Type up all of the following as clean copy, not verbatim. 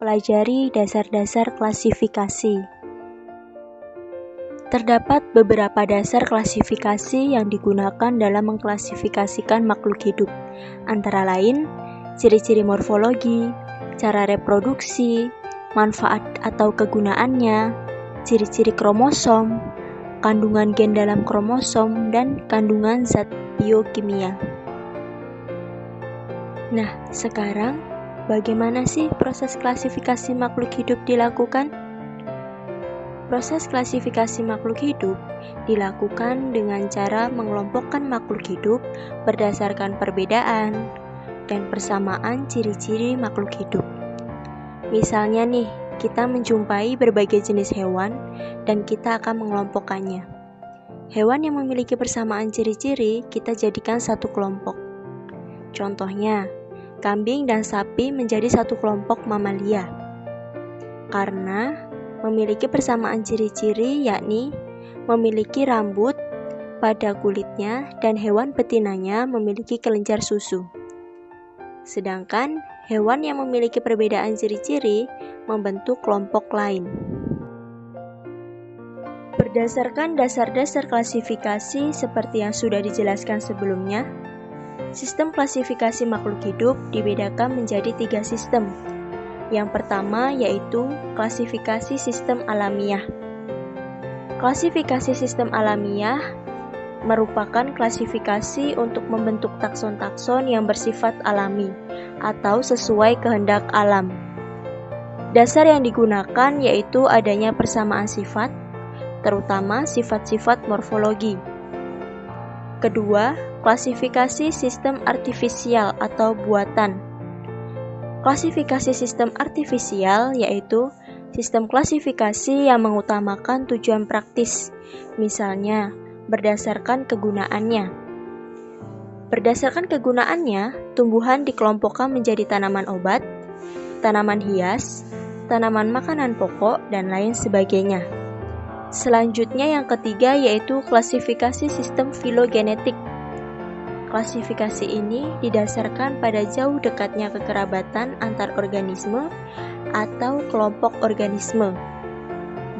mempelajari dasar-dasar klasifikasi. Terdapat beberapa dasar klasifikasi yang digunakan dalam mengklasifikasikan makhluk hidup, antara lain ciri-ciri morfologi, cara reproduksi, manfaat atau kegunaannya, ciri-ciri kromosom, kandungan gen dalam kromosom, dan kandungan zat biokimia. Nah, sekarang bagaimana sih proses klasifikasi makhluk hidup dilakukan? Proses klasifikasi makhluk hidup dilakukan dengan cara mengelompokkan makhluk hidup berdasarkan perbedaan dan persamaan ciri-ciri makhluk hidup. Misalnya nih, kita menjumpai berbagai jenis hewan dan kita akan mengelompokkannya. Hewan yang memiliki persamaan ciri-ciri kita jadikan satu kelompok. Contohnya, kambing dan sapi menjadi satu kelompok mamalia karena memiliki persamaan ciri-ciri, yakni memiliki rambut pada kulitnya dan hewan betinanya memiliki kelenjar susu. Sedangkan hewan yang memiliki perbedaan ciri-ciri membentuk kelompok lain. Berdasarkan dasar-dasar klasifikasi seperti yang sudah dijelaskan sebelumnya, sistem klasifikasi makhluk hidup dibedakan menjadi 3 sistem. Yang pertama yaitu klasifikasi sistem alamiah. Klasifikasi sistem alamiah merupakan klasifikasi untuk membentuk takson-takson yang bersifat alami atau sesuai kehendak alam. Dasar yang digunakan yaitu adanya persamaan sifat, terutama sifat-sifat morfologi. Kedua, klasifikasi sistem artifisial atau buatan. Klasifikasi sistem artifisial yaitu sistem klasifikasi yang mengutamakan tujuan praktis, misalnya berdasarkan kegunaannya. Berdasarkan kegunaannya, tumbuhan dikelompokkan menjadi tanaman obat, tanaman hias, tanaman makanan pokok, dan lain sebagainya. Selanjutnya yang ketiga yaitu klasifikasi sistem filogenetik. Klasifikasi ini didasarkan pada jauh dekatnya kekerabatan antar organisme atau kelompok organisme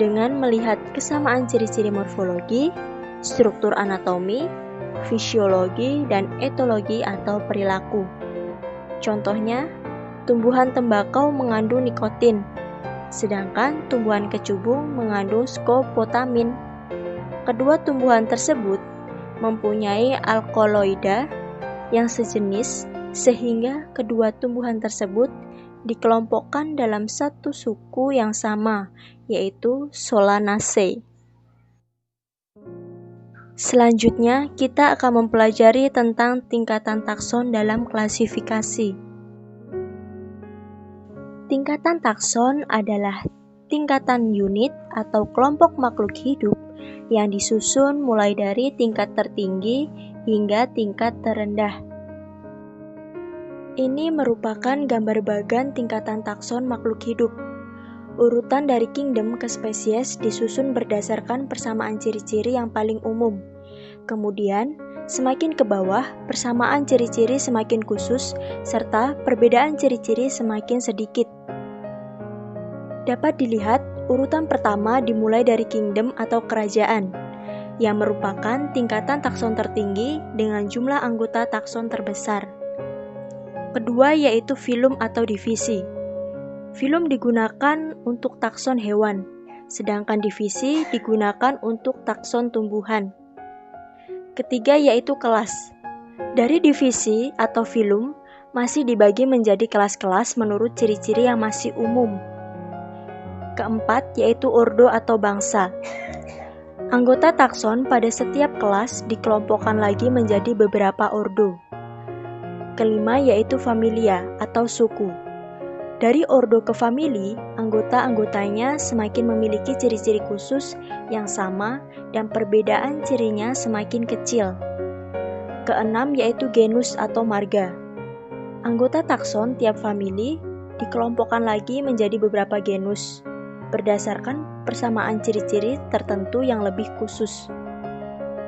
dengan melihat kesamaan ciri-ciri morfologi, struktur anatomi, fisiologi, dan etologi atau perilaku. Contohnya, tumbuhan tembakau mengandung nikotin, sedangkan tumbuhan kecubung mengandung skopotamin. Kedua tumbuhan tersebut mempunyai alkaloida yang sejenis sehingga kedua tumbuhan tersebut dikelompokkan dalam satu suku yang sama, yaitu Solanaceae. Selanjutnya, kita akan mempelajari tentang tingkatan takson dalam klasifikasi. Tingkatan takson adalah tingkatan unit atau kelompok makhluk hidup yang disusun mulai dari tingkat tertinggi hingga tingkat terendah. Ini merupakan gambar bagan tingkatan takson makhluk hidup. Urutan dari kingdom ke spesies disusun berdasarkan persamaan ciri-ciri yang paling umum. Kemudian, semakin ke bawah, persamaan ciri-ciri semakin khusus, serta perbedaan ciri-ciri semakin sedikit. Dapat dilihat, urutan pertama dimulai dari kingdom atau kerajaan, yang merupakan tingkatan takson tertinggi dengan jumlah anggota takson terbesar. Kedua yaitu filum atau divisi. Filum digunakan untuk takson hewan, sedangkan divisi digunakan untuk takson tumbuhan. Ketiga yaitu kelas. Dari divisi atau filum masih dibagi menjadi kelas-kelas menurut ciri-ciri yang masih umum. Keempat yaitu ordo atau bangsa. Anggota takson pada setiap kelas dikelompokkan lagi menjadi beberapa ordo. Kelima yaitu familia atau suku. Dari ordo ke famili, anggota-anggotanya semakin memiliki ciri-ciri khusus yang sama dan perbedaan cirinya semakin kecil. Keenam yaitu genus atau marga. Anggota takson tiap famili dikelompokkan lagi menjadi beberapa genus, berdasarkan persamaan ciri-ciri tertentu yang lebih khusus.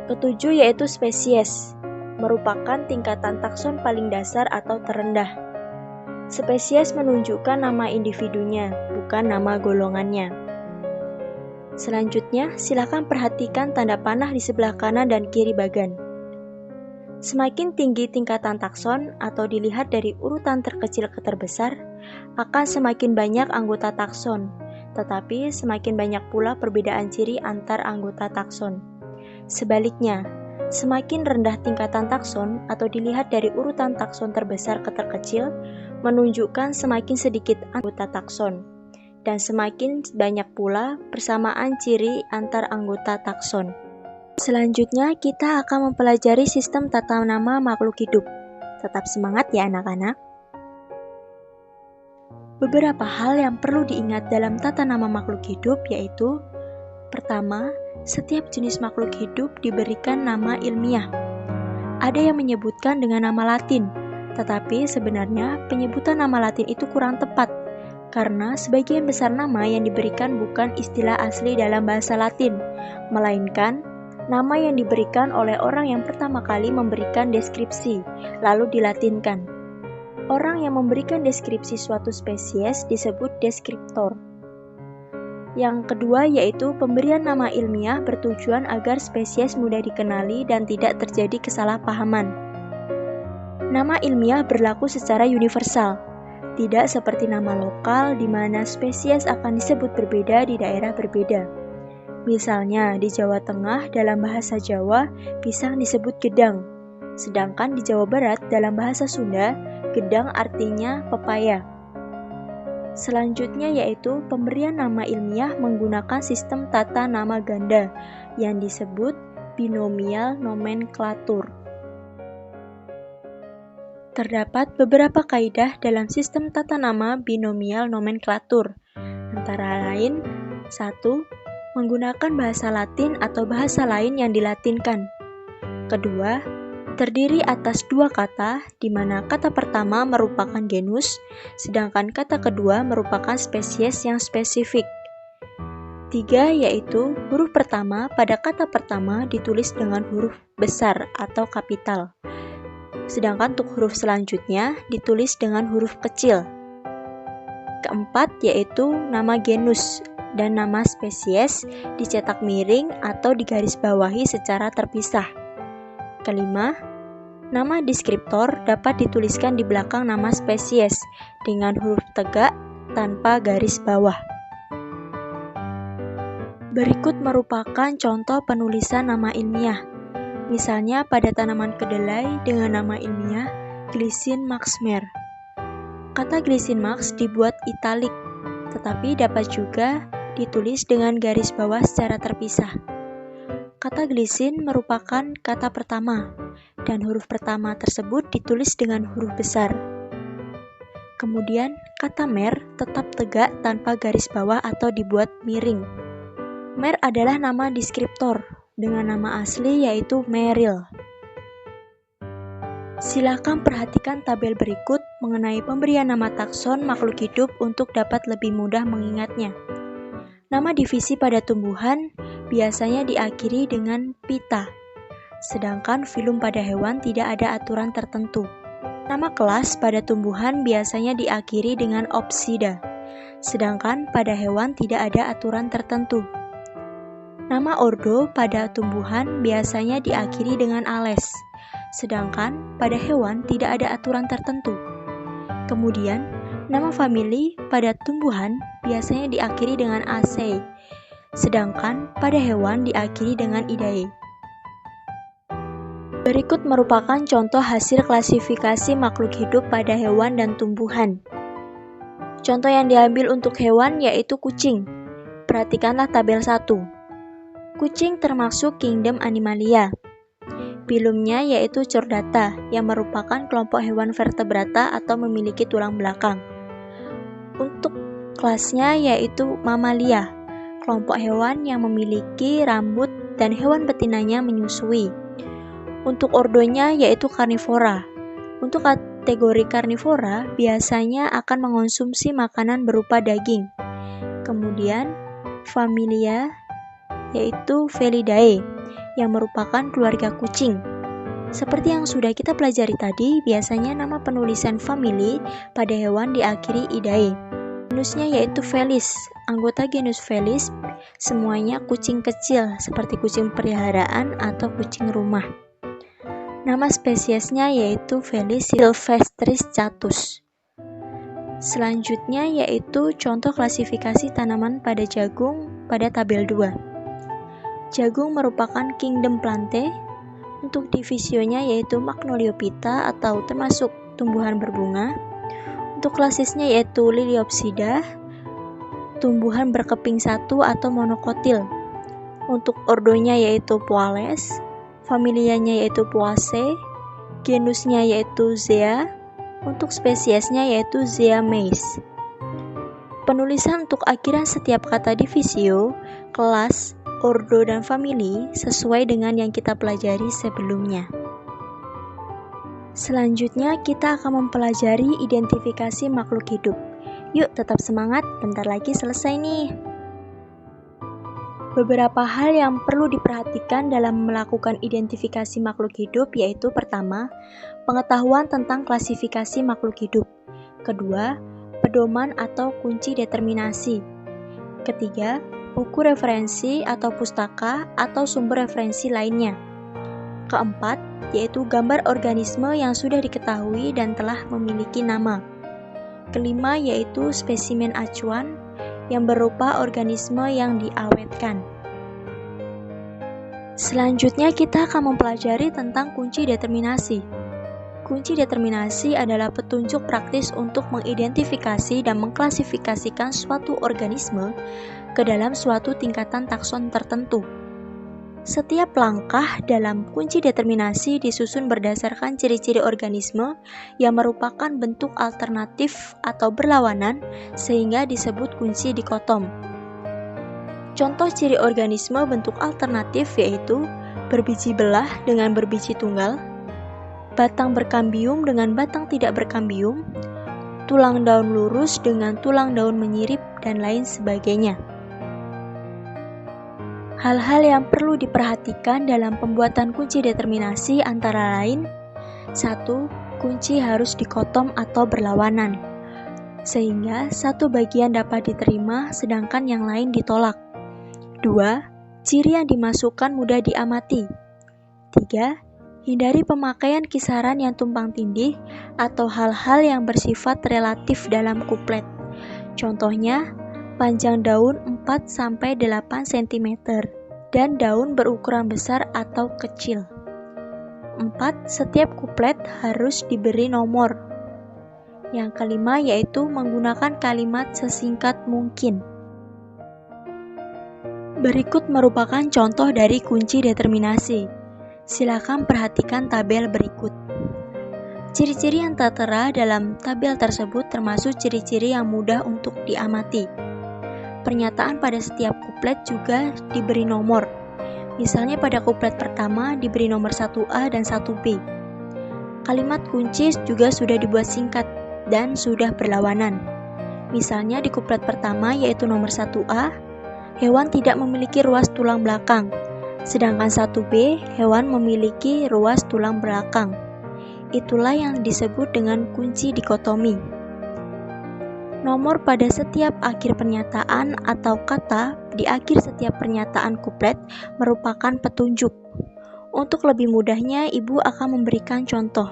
Ketujuh yaitu spesies, merupakan tingkatan takson paling dasar atau terendah. Spesies menunjukkan nama individunya, bukan nama golongannya. Selanjutnya, silakan perhatikan tanda panah di sebelah kanan dan kiri bagan. Semakin tinggi tingkatan takson atau dilihat dari urutan terkecil ke terbesar, akan semakin banyak anggota takson, tetapi semakin banyak pula perbedaan ciri antar anggota takson. Sebaliknya, semakin rendah tingkatan takson atau dilihat dari urutan takson terbesar ke terkecil, menunjukkan semakin sedikit anggota takson, dan semakin banyak pula persamaan ciri antar anggota takson. Selanjutnya, kita akan mempelajari sistem tata nama makhluk hidup. Tetap semangat ya anak-anak. Beberapa hal yang perlu diingat dalam tata nama makhluk hidup yaitu: pertama, setiap jenis makhluk hidup diberikan nama ilmiah. Ada yang menyebutkan dengan nama Latin, tetapi sebenarnya penyebutan nama Latin itu kurang tepat, karena sebagian besar nama yang diberikan bukan istilah asli dalam bahasa Latin, melainkan nama yang diberikan oleh orang yang pertama kali memberikan deskripsi, lalu dilatinkan. Orang yang memberikan deskripsi suatu spesies disebut deskriptor. Yang kedua yaitu pemberian nama ilmiah bertujuan agar spesies mudah dikenali dan tidak terjadi kesalahpahaman. Nama ilmiah berlaku secara universal, tidak seperti nama lokal di mana spesies akan disebut berbeda di daerah berbeda. Misalnya, di Jawa Tengah dalam bahasa Jawa, pisang disebut gedang. Sedangkan di Jawa Barat dalam bahasa Sunda, gedang artinya pepaya. Selanjutnya yaitu pemberian nama ilmiah menggunakan sistem tata nama ganda yang disebut binomial nomenklatur. Terdapat beberapa kaidah dalam sistem tata nama binomial nomenklatur, antara lain: 1. Menggunakan bahasa Latin atau bahasa lain yang dilatinkan. Kedua, terdiri atas dua kata, di mana kata pertama merupakan genus, sedangkan kata kedua merupakan spesies yang spesifik. 3. Yaitu huruf pertama pada kata pertama ditulis dengan huruf besar atau kapital, sedangkan untuk huruf selanjutnya ditulis dengan huruf kecil. Keempat, yaitu nama genus dan nama spesies dicetak miring atau digarisbawahi secara terpisah. Kelima, nama deskriptor dapat dituliskan di belakang nama spesies dengan huruf tegak tanpa garis bawah. Berikut merupakan contoh penulisan nama ilmiah. Misalnya pada tanaman kedelai dengan nama ilmiah Glycine Maxmer. Kata Glycine Max dibuat italik, tetapi dapat juga ditulis dengan garis bawah secara terpisah. Kata glycine merupakan kata pertama, dan huruf pertama tersebut ditulis dengan huruf besar. Kemudian, kata mer tetap tegak tanpa garis bawah atau dibuat miring. Mer adalah nama deskriptor, dengan nama asli yaitu Meryl. Silakan perhatikan tabel berikut mengenai pemberian nama takson makhluk hidup untuk dapat lebih mudah mengingatnya. Nama divisi pada tumbuhan biasanya diakhiri dengan pita, sedangkan filum pada hewan tidak ada aturan tertentu. Nama kelas pada tumbuhan biasanya diakhiri dengan opsida, sedangkan pada hewan tidak ada aturan tertentu. Nama ordo pada tumbuhan biasanya diakhiri dengan ales, sedangkan pada hewan tidak ada aturan tertentu. Kemudian, nama famili pada tumbuhan biasanya diakhiri dengan ace, sedangkan pada hewan diakhiri dengan idae. Berikut merupakan contoh hasil klasifikasi makhluk hidup pada hewan dan tumbuhan. Contoh yang diambil untuk hewan yaitu kucing. Perhatikanlah tabel 1. Kucing termasuk kingdom Animalia. Filumnya yaitu Chordata, yang merupakan kelompok hewan vertebrata atau memiliki tulang belakang. Untuk kelasnya yaitu Mammalia, kelompok hewan yang memiliki rambut dan hewan betinanya menyusui. Untuk ordonya yaitu Carnivora. Untuk kategori Carnivora biasanya akan mengonsumsi makanan berupa daging. Kemudian familia yaitu Felidae, yang merupakan keluarga kucing. Seperti yang sudah kita pelajari tadi, biasanya nama penulisan famili pada hewan diakhiri idae. Genusnya yaitu Felis. Anggota genus Felis semuanya kucing kecil seperti kucing peliharaan atau kucing rumah. Nama spesiesnya yaitu Felis silvestris catus. Selanjutnya yaitu contoh klasifikasi tanaman pada jagung pada tabel 2. Jagung merupakan kingdom Plantae. Untuk divisionya yaitu Magnoliophyta atau termasuk tumbuhan berbunga. Untuk klasisnya yaitu Liliopsida, tumbuhan berkeping satu atau monokotil. Untuk ordonya yaitu Poales, familianya yaitu Poaceae, genusnya yaitu Zea, untuk spesiesnya yaitu Zea mays. Penulisan untuk akhiran setiap kata divisio, kelas, ordo, dan famili sesuai dengan yang kita pelajari sebelumnya. Selanjutnya kita akan mempelajari identifikasi makhluk hidup. Yuk tetap semangat, bentar lagi selesai nih. Beberapa hal yang perlu diperhatikan dalam melakukan identifikasi makhluk hidup yaitu pertama, pengetahuan tentang klasifikasi makhluk hidup. Kedua, pedoman atau kunci determinasi. Ketiga, buku referensi atau pustaka atau sumber referensi lainnya. Keempat, yaitu gambar organisme yang sudah diketahui dan telah memiliki nama. Kelima, yaitu spesimen acuan yang berupa organisme yang diawetkan. Selanjutnya kita akan mempelajari tentang kunci determinasi. Kunci determinasi adalah petunjuk praktis untuk mengidentifikasi dan mengklasifikasikan suatu organisme ke dalam suatu tingkatan takson tertentu. Setiap langkah dalam kunci determinasi disusun berdasarkan ciri-ciri organisme yang merupakan bentuk alternatif atau berlawanan sehingga disebut kunci dikotom. Contoh ciri organisme bentuk alternatif yaitu berbiji belah dengan berbiji tunggal, batang berkambium dengan batang tidak berkambium, tulang daun lurus dengan tulang daun menyirip, dan lain sebagainya. Hal-hal yang perlu diperhatikan dalam pembuatan kunci determinasi antara lain 1. Kunci harus dikotom atau berlawanan, sehingga satu bagian dapat diterima sedangkan yang lain ditolak. 2. Ciri yang dimasukkan mudah diamati. 3. Hindari pemakaian kisaran yang tumpang tindih atau hal-hal yang bersifat relatif dalam kuplet. Contohnya, panjang daun 4-8 cm dan daun berukuran besar atau kecil. 4. Setiap kuplet harus diberi nomor. Yang kelima yaitu menggunakan kalimat sesingkat mungkin. Berikut merupakan contoh dari kunci determinasi. Silakan perhatikan tabel berikut. Ciri-ciri yang tertera dalam tabel tersebut termasuk ciri-ciri yang mudah untuk diamati. Pernyataan pada setiap kuplet juga diberi nomor. Misalnya pada kuplet pertama diberi nomor 1A dan 1B. Kalimat kunci juga sudah dibuat singkat dan sudah berlawanan. Misalnya di kuplet pertama yaitu nomor 1A, hewan tidak memiliki ruas tulang belakang. Sedangkan 1B, hewan memiliki ruas tulang belakang. Itulah yang disebut dengan kunci dikotomi. Nomor pada setiap akhir pernyataan atau kata di akhir setiap pernyataan kuplet merupakan petunjuk. Untuk lebih mudahnya, Ibu akan memberikan contoh.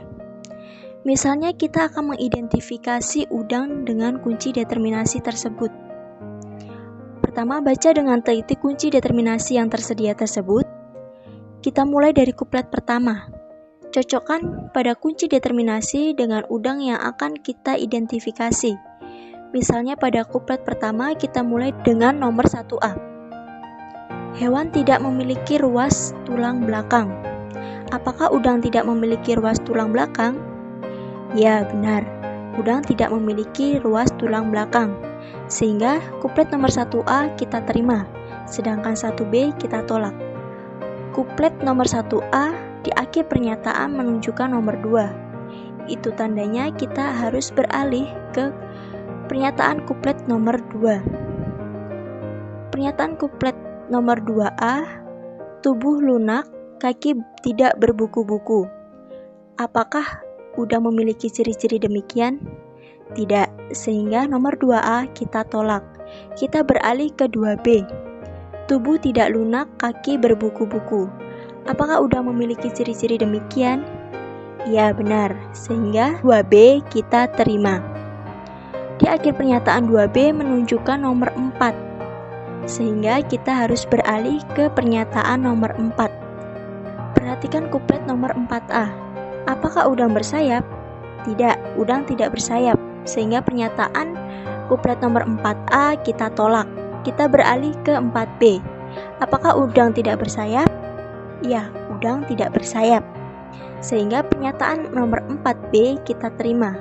Misalnya kita akan mengidentifikasi udang dengan kunci determinasi tersebut. Pertama, baca dengan teliti kunci determinasi yang tersedia tersebut. Kita mulai dari kuplet pertama. Cocokkan pada kunci determinasi dengan udang yang akan kita identifikasi. Misalnya pada kuplet pertama kita mulai dengan nomor 1A. Hewan tidak memiliki ruas tulang belakang. Apakah udang tidak memiliki ruas tulang belakang? Ya, benar. Udang tidak memiliki ruas tulang belakang. Sehingga kuplet nomor 1A kita terima, sedangkan 1B kita tolak. Kuplet nomor 1A di akhir pernyataan menunjukkan nomor 2. Itu tandanya kita harus beralih ke pernyataan kuplet nomor 2. Pernyataan kuplet nomor 2A, tubuh lunak, kaki tidak berbuku-buku. Apakah udah memiliki ciri-ciri demikian? Tidak, sehingga nomor 2A kita tolak. Kita beralih ke 2B. Tubuh tidak lunak, kaki berbuku-buku. Apakah udah memiliki ciri-ciri demikian? Ya, benar. Sehingga 2B kita terima. Di akhir pernyataan 2B menunjukkan nomor 4. Sehingga kita harus beralih ke pernyataan nomor 4. Perhatikan kuplet nomor 4A. Apakah udang bersayap? Tidak, udang tidak bersayap. Sehingga pernyataan kuplet nomor 4A kita tolak. Kita beralih ke 4B. Apakah udang tidak bersayap? Ya, udang tidak bersayap. Sehingga pernyataan nomor 4B kita terima.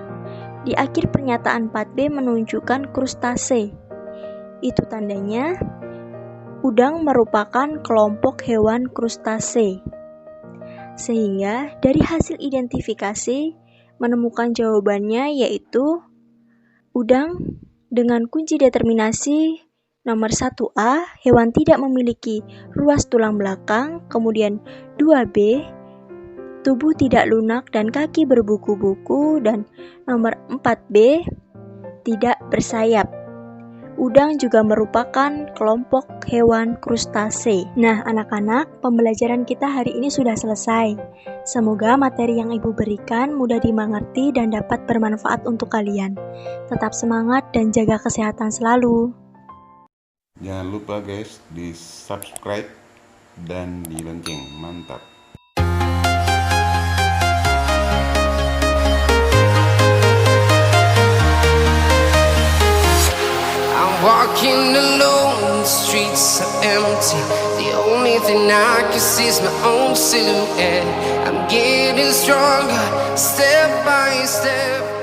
Di akhir pernyataan 4B menunjukkan krustase. Itu tandanya udang merupakan kelompok hewan krustase. Sehingga dari hasil identifikasi menemukan jawabannya yaitu udang dengan kunci determinasi nomor 1A, hewan tidak memiliki ruas tulang belakang, kemudian 2B, tubuh tidak lunak dan kaki berbuku-buku, dan nomor 4B, tidak bersayap. Udang juga merupakan kelompok hewan krustase. Nah, anak-anak, pembelajaran kita hari ini sudah selesai. Semoga materi yang Ibu berikan mudah dimengerti dan dapat bermanfaat untuk kalian. Tetap semangat dan jaga kesehatan selalu. Jangan lupa guys, di subscribe dan di lonceng. Mantap. Walking alone, the streets are empty. The only thing I can see is my own silhouette. I'm getting stronger, step by step.